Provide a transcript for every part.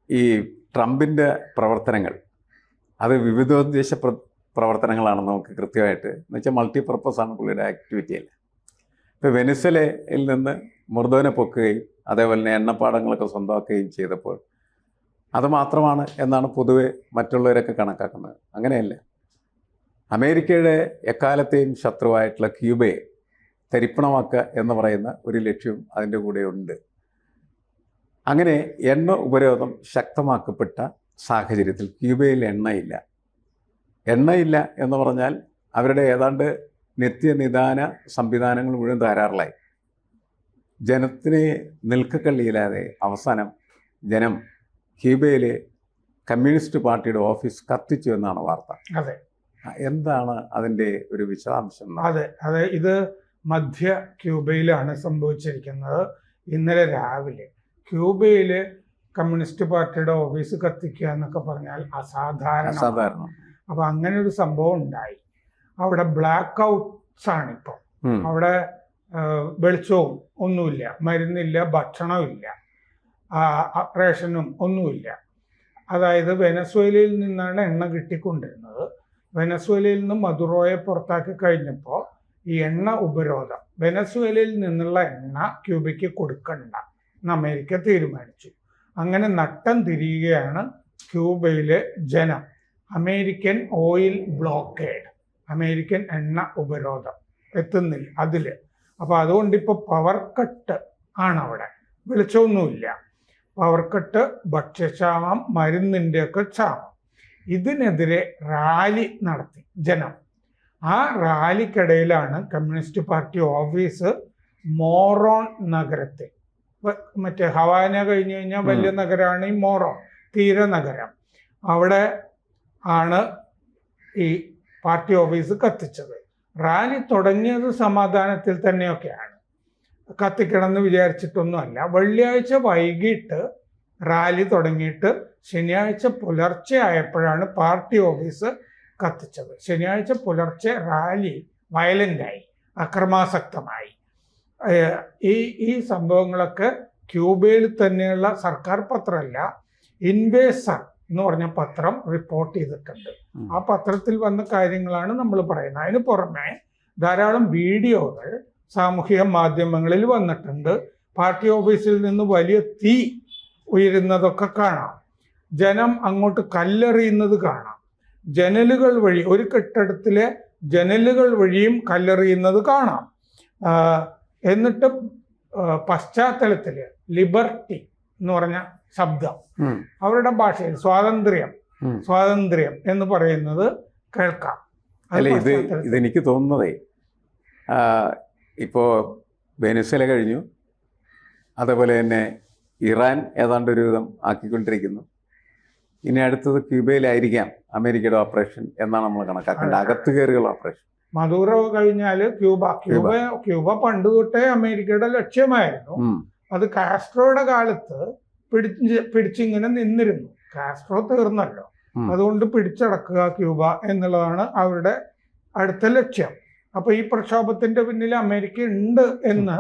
ഈ ട്രംപിൻ്റെ പ്രവർത്തനങ്ങൾ അത് വിവിധോദ്ദേശ പ്രവർത്തനങ്ങളാണ് നമുക്ക് കൃത്യമായിട്ട് എന്ന് വെച്ചാൽ മൾട്ടിപർപ്പസ് ആണ് പുള്ളിയുടെ ആക്ടിവിറ്റിയിൽ. ഇപ്പോൾ വെനിസ്വലയിൽ നിന്ന് മൊർദോനെ പൊക്കുകയും അതേപോലെ തന്നെ എണ്ണപ്പാടങ്ങളൊക്കെ സ്വന്തമാക്കുകയും ചെയ്തപ്പോൾ അത് മാത്രമാണ് എന്നാണ് പൊതുവെ മറ്റുള്ളവരൊക്കെ കണക്കാക്കുന്നത്. അങ്ങനെയല്ല. അമേരിക്കയുടെ എക്കാലത്തെയും ശത്രുവായിട്ടുള്ള ക്യൂബയെ തരിപ്പണമാക്കുക എന്ന് പറയുന്ന ഒരു ലക്ഷ്യവും അതിൻ്റെ കൂടെ ഉണ്ട്. അങ്ങനെ എണ്ണ ഉപരോധം ശക്തമാക്കപ്പെട്ട സാഹചര്യത്തിൽ ക്യൂബയിൽ എണ്ണയില്ല എന്ന് പറഞ്ഞാൽ അവരുടെ ഏതാണ്ട് നിത്യനിദാന സംവിധാനങ്ങൾ മുഴുവൻ തകരാറിലായി. ജനത്തിന് നിൽക്കക്കള്ളിയില്ലാതെ അവസാനം ജനം ക്യൂബയിലെ കമ്മ്യൂണിസ്റ്റ് പാർട്ടിയുടെ ഓഫീസ് കത്തിച്ചു എന്നാണ് വാർത്ത. അതെ, എന്താണ് അതിൻ്റെ ഒരു വിശദാംശം? അതെ, ഇത് മധ്യ ക്യൂബയിലാണ് സംഭവിച്ചിരിക്കുന്നത്. ഇന്നലെ രാവിലെ ക്യൂബയില് കമ്മ്യൂണിസ്റ്റ് പാർട്ടിയുടെ ഓഫീസ് കത്തിക്കുക എന്നൊക്കെ പറഞ്ഞാൽ അസാധാരണം. അപ്പൊ അങ്ങനെ ഒരു സംഭവം ഉണ്ടായി. അവിടെ ബ്ലാക്ക് ഔട്ട്സ് ആണ് ഇപ്പം. അവിടെ വെളിച്ചവും ഒന്നുമില്ല, മരുന്നില്ല, ഭക്ഷണമില്ല, റേഷനും ഒന്നുമില്ല. അതായത് വെനസ്വേലയിൽ നിന്നാണ് എണ്ണ കിട്ടിക്കൊണ്ടിരുന്നത്. വെനസ്വേലയിൽ നിന്ന് മദുറോയെ പുറത്താക്കി കഴിഞ്ഞപ്പോൾ ഈ എണ്ണ ഉപരോധം, വെനസ്വേലയിൽ നിന്നുള്ള എണ്ണ ക്യൂബയ്ക്ക് കൊടുക്കണ്ട എന്ന് അമേരിക്ക തീരുമാനിച്ചു. അങ്ങനെ നട്ടം തിരിയുകയാണ് ക്യൂബയിലെ ജനം. അമേരിക്കൻ ഓയിൽ ബ്ലോക്കേഡ്, അമേരിക്കൻ എണ്ണ ഉപരോധം എത്തുന്നില്ല അതിൽ. അപ്പോൾ അതുകൊണ്ട് ഇപ്പോൾ പവർ കട്ട് ആണ് അവിടെ. വെളിച്ചമൊന്നുമില്ല, പവർ കട്ട്, ഭക്ഷ്യക്ഷാമം, മരുന്നിൻ്റെയൊക്കെ ക്ഷാമം. ഇതിനെതിരെ റാലി നടത്തി ജനം. ആ റാലിക്കിടയിലാണ് കമ്മ്യൂണിസ്റ്റ് പാർട്ടി ഓഫീസ് മോറോൺ നഗരത്തിൽ, മറ്റേ ഹവാന കഴിഞ്ഞു കഴിഞ്ഞാൽ വലിയ നഗരമാണ് ഈ മോറോൺ തീരനഗരം, അവിടെ ആണ് ഈ പാർട്ടി ഓഫീസ് കത്തിച്ചത്. റാലി തുടങ്ങിയത് സമാധാനത്തിൽ തന്നെയൊക്കെയാണ്, കത്തിക്കണമെന്ന് വിചാരിച്ചിട്ടൊന്നുമല്ല. വെള്ളിയാഴ്ച വൈകിട്ട് റാലി തുടങ്ങിയിട്ട് ശനിയാഴ്ച പുലർച്ചെ ആയപ്പോഴാണ് പാർട്ടി ഓഫീസ് കത്തിച്ചത്. ശനിയാഴ്ച പുലർച്ചെ റാലി വയലൻ്റായി, അക്രമാസക്തമായി. ഈ സംഭവങ്ങളൊക്കെ ക്യൂബയിൽ തന്നെയുള്ള സർക്കാർ പത്രമല്ല, ഇൻവേസർ എന്ന് പറഞ്ഞ പത്രം റിപ്പോർട്ട് ചെയ്തിട്ടുണ്ട്. ആ പത്രത്തിൽ വന്ന കാര്യങ്ങളാണ് നമ്മൾ പറയുന്നത്. അതിന് പുറമെ ധാരാളം വീഡിയോകൾ സാമൂഹിക മാധ്യമങ്ങളിൽ വന്നിട്ടുണ്ട്. പാർട്ടി ഓഫീസിൽ നിന്ന് വലിയ തീ ഉയരുന്നതൊക്കെ കാണാം, ജനം അങ്ങോട്ട് കല്ലെറിയുന്നത് കാണാം, ജനലുകൾ വഴി, ഒരു കെട്ടിടത്തിലെ ജനലുകൾ വഴിയും കല്ലെറിയുന്നത് കാണാം. എന്നിട്ട് പശ്ചാത്തലത്തിൽ ലിബർട്ടി എന്ന് പറഞ്ഞ ശബ്ദം, അവരുടെ ഭാഷയിൽ സ്വാതന്ത്ര്യം എന്ന് പറയുന്നത് കേൾക്കാം. അല്ല, ഇതെനിക്ക് തോന്നുന്നതേ, ഇപ്പോൾ വെനിസ്വേല കഴിഞ്ഞു, അതേപോലെ തന്നെ ഇറാൻ ഏതാണ്ട് ഒരു വിധം ആക്കിക്കൊണ്ടിരിക്കുന്നു. ഇനി അടുത്തത് ക്യൂബയിലായിരിക്കാം അമേരിക്കയുടെ ഓപ്പറേഷൻ എന്നാണ് നമ്മൾ കണക്കാക്കേണ്ടത്, അകത്ത് കയറിയുള്ള ഓപ്പറേഷൻ. മദൂറോ കഴിഞ്ഞാൽ ക്യൂബ പണ്ട് തൊട്ടേ അമേരിക്കയുടെ ലക്ഷ്യമായിരുന്നു. അത് കാസ്ട്രോയുടെ കാലത്ത് പിടിച്ചിങ്ങനെ നിന്നിരുന്നു. കാസ്ട്രോ തീർന്നല്ലോ, അതുകൊണ്ട് പിടിച്ചടക്കുക ക്യൂബ എന്നുള്ളതാണ് അവരുടെ അടുത്ത ലക്ഷ്യം. അപ്പൊ ഈ പ്രക്ഷോഭത്തിന്റെ പിന്നിൽ അമേരിക്ക ഉണ്ട് എന്ന്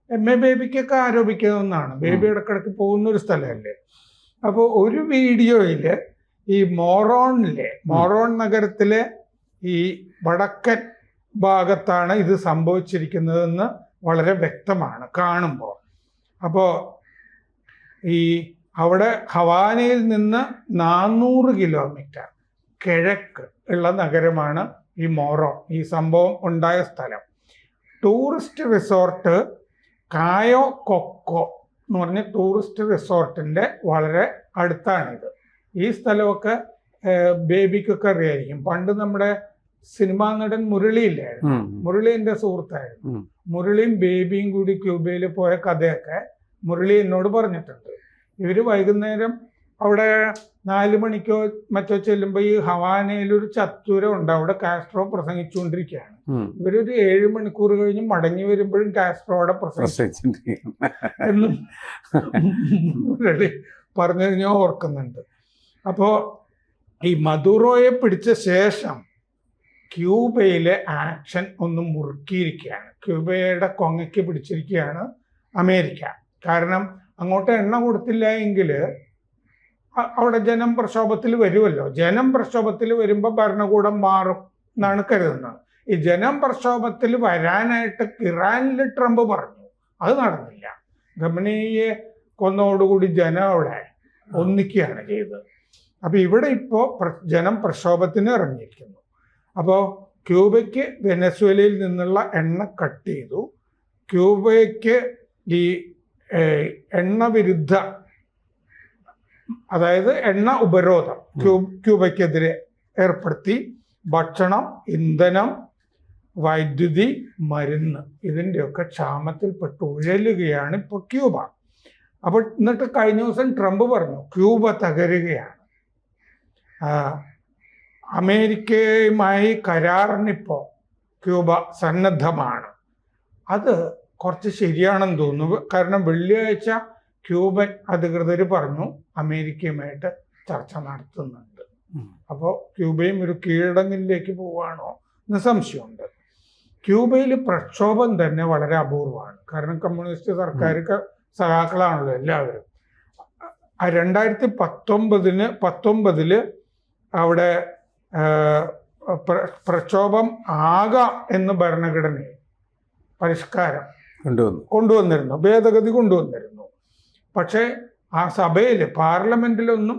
എം.എ. ബേബിക്കൊക്കെ ആരോപിക്കുന്നതാണ്. ബേബി ഇടക്കിടക്ക് പോകുന്ന ഒരു സ്ഥലമല്ലേ. അപ്പോൾ ഒരു വീഡിയോയില് ഈ മോറോൺ നഗരത്തിലെ ഈ വടക്കൻ ഭാഗത്താണ് ഇത് സംഭവിച്ചിരിക്കുന്നതെന്ന് വളരെ വ്യക്തമാണ് കാണുമ്പോൾ. അപ്പോൾ ഈ അവിടെ ഹവാനയിൽ നിന്ന് 400 കിലോമീറ്റർ കിഴക്ക് ഉള്ള നഗരമാണ് ഈ മോറോൺ, ഈ സംഭവം ഉണ്ടായ സ്ഥലം. ടൂറിസ്റ്റ് റിസോർട്ട് കായോ കൊക്കോ എന്ന് പറഞ്ഞ ടൂറിസ്റ്റ് റിസോർട്ടിൻ്റെ വളരെ അടുത്താണിത്. ഈ സ്ഥലമൊക്കെ ബേബിക്കൊക്കെ അറിയായിരിക്കും. പണ്ട് നമ്മുടെ സിനിമാ നടൻ മുരളിയില്ലായിരുന്നു, മുരളി എൻ്റെ സുഹൃത്തായിരുന്നു. മുരളിയും ബേബിയും കൂടി ക്യൂബയിൽ പോയ കഥയൊക്കെ മുരളി എന്നോട് പറഞ്ഞിട്ടുണ്ട്. ഇവര് വൈകുന്നേരം അവിടെ 4 മണിക്കോ മറ്റോ ചെല്ലുമ്പോൾ ഈ ഹവാനയിലൊരു ചത്തുരം ഉണ്ട്, അവിടെ കാസ്ട്രോ പ്രസംഗിച്ചുകൊണ്ടിരിക്കുകയാണ്. ഇവരൊരു 7 മണിക്കൂർ കഴിഞ്ഞ് മടങ്ങി വരുമ്പോഴും കാസ്ട്രോ അവിടെ പ്രസംഗിച്ചിരിക്കും എന്നും പറഞ്ഞത് ഞാൻ ഓർക്കുന്നുണ്ട്. അപ്പോൾ ഈ മദൂറോയെ പിടിച്ച ശേഷം ക്യൂബയിലെ ആക്ഷൻ ഒന്ന് മുറുക്കിയിരിക്കുകയാണ്. ക്യൂബയുടെ കൊങ്ങയ്ക്ക് പിടിച്ചിരിക്കുകയാണ് അമേരിക്ക. കാരണം അങ്ങോട്ട് എണ്ണ കൊടുത്തില്ല എങ്കിൽ അവിടെ ജനം പ്രക്ഷോഭത്തിൽ വരുമല്ലോ. ജനം പ്രക്ഷോഭത്തിൽ വരുമ്പോൾ ഭരണകൂടം മാറും എന്നാണ് കരുതുന്നത്. ഈ ജനം പ്രക്ഷോഭത്തിൽ വരാനായിട്ട് ഇറാനിൽ ട്രംപ് പറഞ്ഞു, അത് നടന്നില്ല. ഖമനേയിയെ കൊന്നതോടുകൂടി ജനം അവിടെ ഒന്നിക്കുകയാണ് ചെയ്തത്. അപ്പൊ ഇവിടെ ഇപ്പോൾ ജനം പ്രക്ഷോഭത്തിന് ഇറങ്ങിയിരിക്കുന്നു. അപ്പോൾ ക്യൂബയ്ക്ക് വെനസ്വേലയിൽ നിന്നുള്ള എണ്ണ കട്ട് ചെയ്തു. ക്യൂബയ്ക്ക് ഈ എണ്ണ വിരുദ്ധ, അതായത് എണ്ണ ഉപരോധം ക്യൂബയ്ക്കെതിരെ ഏർപ്പെടുത്തി. ഭക്ഷണം, ഇന്ധനം, വൈദ്യുതി, മരുന്ന് ഇതിൻ്റെയൊക്കെ ക്ഷാമത്തിൽപ്പെട്ട് ഉഴലുകയാണ് ഇപ്പോൾ ക്യൂബ. അപ്പോൾ എന്നിട്ട് കഴിഞ്ഞ ദിവസം ട്രംപ് പറഞ്ഞു ക്യൂബ തകരുകയാണ്, അമേരിക്കയുമായി കരാറിനിപ്പോൾ ക്യൂബ സന്നദ്ധമാണ്. അത് കുറച്ച് ശരിയാണെന്ന് തോന്നുന്നു. കാരണം വെള്ളിയാഴ്ച ക്യൂബൻ അധികൃതർ പറഞ്ഞു അമേരിക്കയുമായിട്ട് ചർച്ച നടത്തുന്നുണ്ട്. അപ്പോൾ ക്യൂബയും ഒരു കീഴടങ്ങിലേക്ക് പോവുകയാണോ എന്ന് സംശയമുണ്ട്. ക്യൂബയിൽ പ്രക്ഷോഭം തന്നെ വളരെ അപൂർവമാണ്. കാരണം കമ്മ്യൂണിസ്റ്റ് സർക്കാർ സഖാക്കളാണല്ലോ എല്ലാവരും. 2019 അവിടെ പ്രക്ഷോഭം ആകാം എന്ന് ഭരണഘടനയിൽ പരിഷ്കാരം കൊണ്ടുവന്നിരുന്നു, ഭേദഗതി കൊണ്ടുവന്നിരുന്നു. പക്ഷേ ആ സഭയിൽ, പാർലമെന്റിലൊന്നും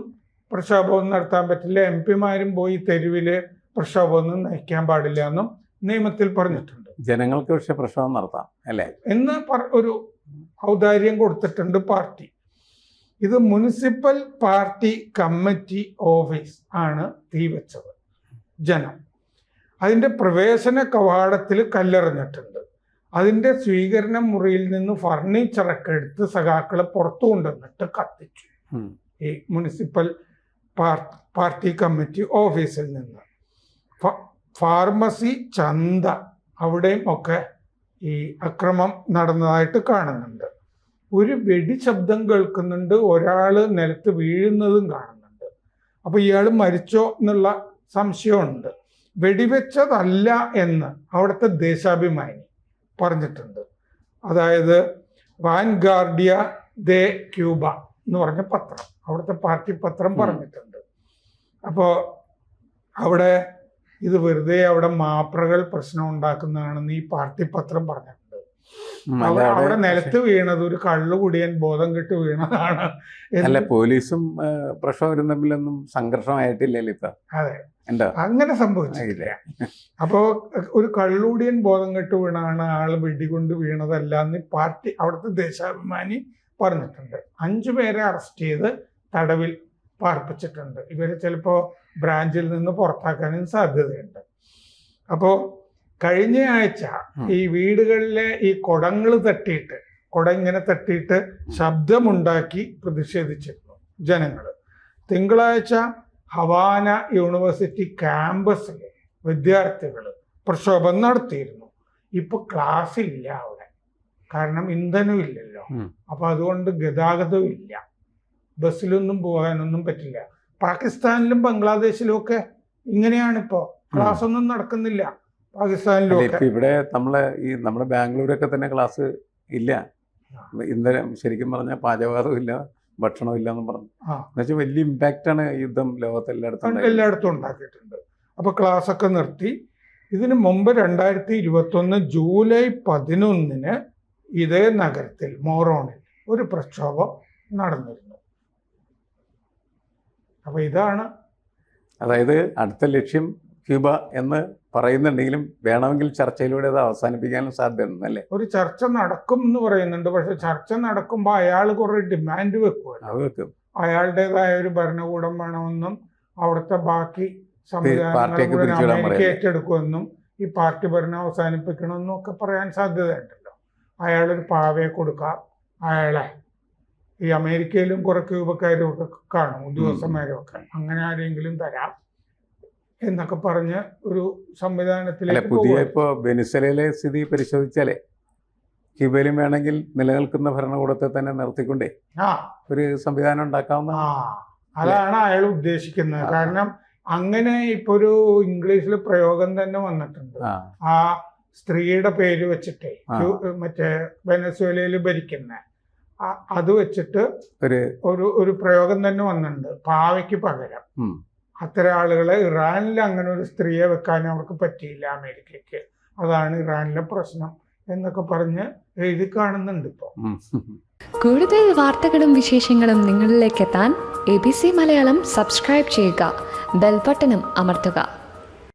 പ്രക്ഷോഭമൊന്നും നടത്താൻ പറ്റില്ല, MP-മാരും പോയി തെരുവിൽ പ്രക്ഷോഭമൊന്നും നയിക്കാൻ പാടില്ല എന്നും നിയമത്തിൽ പറഞ്ഞിട്ടുണ്ട്. ജനങ്ങൾക്ക് പക്ഷേ പ്രക്ഷോഭം നടത്താം അല്ലേ എന്ന് ഒരു ഔദാര്യം കൊടുത്തിട്ടുണ്ട് പാർട്ടി. ഇത് മുനിസിപ്പൽ പാർട്ടി കമ്മിറ്റി ഓഫീസ് ആണ് തീവച്ചത് ജനം. അതിൻ്റെ പ്രവേശന കവാടത്തിൽ കല്ലെറിഞ്ഞിട്ടുണ്ട്. അതിൻ്റെ സ്വീകരണ മുറിയിൽ നിന്ന് ഫർണിച്ചറൊക്കെ എടുത്ത് സഖാക്കളെ പുറത്തു കൊണ്ടുവന്നിട്ട് കത്തിച്ചു. ഈ മുനിസിപ്പൽ പാർട്ടി കമ്മിറ്റി ഓഫീസിൽ നിന്ന്. ഫാർമസി, ചന്ത, അവിടെയും ഒക്കെ ഈ അക്രമം നടന്നതായിട്ട് കാണുന്നുണ്ട്. ഒരു വെടി ശബ്ദം കേൾക്കുന്നുണ്ട്, ഒരാൾ നിലത്ത് വീഴുന്നതും കാണുന്നുണ്ട്. അപ്പോൾ ഇയാൾ മരിച്ചോ എന്നുള്ള സംശയമുണ്ട്. വെടിവെച്ചതല്ല എന്ന് അവിടുത്തെ ദേശാഭിമാനി പറഞ്ഞിട്ടുണ്ട്. അതായത് വാൻഗാർഡിയ ദേ ക്യൂബ എന്ന് പറഞ്ഞ പത്രം, അവിടുത്തെ പാർട്ടി പത്രം പറഞ്ഞിട്ടുണ്ട്. അപ്പോൾ അവിടെ ഇത് വെറുതെ അവിടെ മാപ്രകൾ പ്രശ്നം ഉണ്ടാക്കുന്നതാണെന്ന് ഈ പാർട്ടി പത്രം പറഞ്ഞിട്ടുണ്ട്. അവിടെ നിലത്ത് വീണത് ഒരു കള്ളുകുടിയൻ ബോധം കെട്ട് വീണതാണ്. അല്ല, പോലീസും പ്രക്ഷോഭരും തമ്മിലൊന്നും സംഘർഷമായിട്ടില്ലല്ലോ ഇപ്പൊ. അതെ, അങ്ങനെ സംഭവിച്ചില്ല. അപ്പോ ഒരു കള്ളുകുടിയൻ ബോധം കെട്ട് വീണാണ്, ആള് വെടികൊണ്ട് വീണതല്ല എന്ന് പാർട്ടി അവിടുത്തെ ദേശാഭിമാനി പറഞ്ഞിട്ടുണ്ട്. 5 പേരെ അറസ്റ്റ് ചെയ്ത് തടവിൽ പാർപ്പിച്ചിട്ടുണ്ട്. ഇവരെ ചിലപ്പോൾ ബ്രാഞ്ചിൽ നിന്ന് പുറത്താക്കാനും സാധ്യതയുണ്ട്. അപ്പോൾ കഴിഞ്ഞ ആഴ്ച ഈ വീടുകളിലെ ഈ കുടങ്ങൾ തട്ടിയിട്ട്, കുട ഇങ്ങനെ തട്ടിയിട്ട് ശബ്ദമുണ്ടാക്കി പ്രതിഷേധിച്ചിരുന്നു ജനങ്ങൾ. തിങ്കളാഴ്ച ഹവാന യൂണിവേഴ്സിറ്റി ക്യാമ്പസിൽ വിദ്യാർത്ഥികൾ പ്രക്ഷോഭം നടത്തിയിരുന്നു. ഇപ്പൊ ക്ലാസ് ഇല്ല അവിടെ, കാരണം ഇന്ധനം ഇല്ലല്ലോ. അപ്പൊ അതുകൊണ്ട് ഗതാഗതവും ഇല്ല, ബസ്സിലൊന്നും പോകാനൊന്നും പറ്റില്ല. പാകിസ്ഥാനിലും ബംഗ്ലാദേശിലും ഒക്കെ ഇങ്ങനെയാണിപ്പോ, ക്ലാസ് ഒന്നും നടക്കുന്നില്ല പാകിസ്ഥാനിലും. ഇവിടെ നമ്മുടെ ബാംഗ്ലൂരൊക്കെ തന്നെ ക്ലാസ് ഇല്ല. ഇന്ധനം ശരിക്കും പറഞ്ഞാൽ പാചകവാദം ഇല്ല, ഭക്ഷണം ഇല്ല എന്ന് പറഞ്ഞു. എന്നുവെച്ചാൽ വലിയ ഇമ്പാക്റ്റ് ആണ് യുദ്ധം എല്ലായിടത്തും ഉണ്ടാക്കിയിട്ടുണ്ട്. അപ്പൊ ക്ലാസ് ഒക്കെ നിർത്തി. ഇതിനു മുമ്പ് 2021 ജൂലൈ 11 ഇതേ നഗരത്തിൽ മോറോണിൽ ഒരു പ്രക്ഷോഭം നടന്നിരുന്നു. അപ്പൊ ഇതാണ്, അതായത് അടുത്ത ലക്ഷ്യം ക്യൂബ എന്ന് പറയുന്നുണ്ടെങ്കിലും വേണമെങ്കിൽ ചർച്ചയിലൂടെ അത് അവസാനിപ്പിക്കാനും സാധ്യതയുണ്ട് അല്ലേ? ഒരു ചർച്ച നടക്കും എന്ന് പറയുന്നുണ്ട്. പക്ഷെ ചർച്ച നടക്കുമ്പോൾ അയാൾ കുറെ ഡിമാൻഡ് വെക്കും. അയാളുടേതായ ഒരു ഭരണകൂടം വേണമെന്നും അവിടുത്തെ ബാക്കി സംവിധാനങ്ങൾ അമേരിക്ക ഏറ്റെടുക്കുമെന്നും ഈ പാർട്ടി ഭരണം അവസാനിപ്പിക്കണമെന്നും ഒക്കെ പറയാൻ സാധ്യതയുണ്ടല്ലോ. അയാളൊരു പാവയെ കൊടുക്കാം, അയാളെ ഈ അമേരിക്കയിലും കുറെ ക്യൂബക്കാരും ഒക്കെ കാണും, ഉദ്യോഗസ്ഥന്മാരും ഒക്കെ, അങ്ങനെ ആരെങ്കിലും തരാം എന്നൊക്കെ പറഞ്ഞ് ഒരു സംവിധാനത്തിലേക്ക്. പുതിയ ഇപ്പോൾ വെനിസ്വേലയിലെ സ്ഥിതി പരിശോധിച്ചാലേ ക്യൂബയിലും വേണമെങ്കിൽ നിലനിൽക്കുന്ന ഭരണകൂടത്തെ തന്നെ നിർത്തിക്കൊണ്ടേ ഒരു സംവിധാനം ഉണ്ടാക്കാവുന്ന, അതാണ് അയാൾ ഉദ്ദേശിക്കുന്നത്. കാരണം അങ്ങനെ ഇപ്പൊ ഒരു ഇംഗ്ലീഷിൽ പ്രയോഗം തന്നെ വന്നിട്ടുണ്ട്. ആ സ്ത്രീയുടെ പേര് വെച്ചിട്ടേ മറ്റേ വെനസ്വേലയിൽ ഭരിക്കുന്ന അത് വെച്ചിട്ട് ഒരു പ്രയോഗം തന്നെ വന്നിട്ടുണ്ട്, പാവയ്ക്ക് പകരം. അത്തരം ആളുകളെ ഇറാനിൽ അങ്ങനെ ഒരു സ്ത്രീയെ വെക്കാൻ അവർക്ക് പറ്റിയില്ല, അമേരിക്കയ്ക്ക്, അതാണ് ഇറാനിലെ പ്രശ്നം എന്നൊക്കെ പറഞ്ഞ് എഴുതി കാണുന്നുണ്ട് ഇപ്പോൾ. കൂടുതൽ വാർത്തകളും വിശേഷങ്ങളും നിങ്ങളിലേക്ക് എത്താൻ ABC മലയാളം സബ്സ്ക്രൈബ് ചെയ്യുക, ബെൽബട്ടനും അമർത്തുക.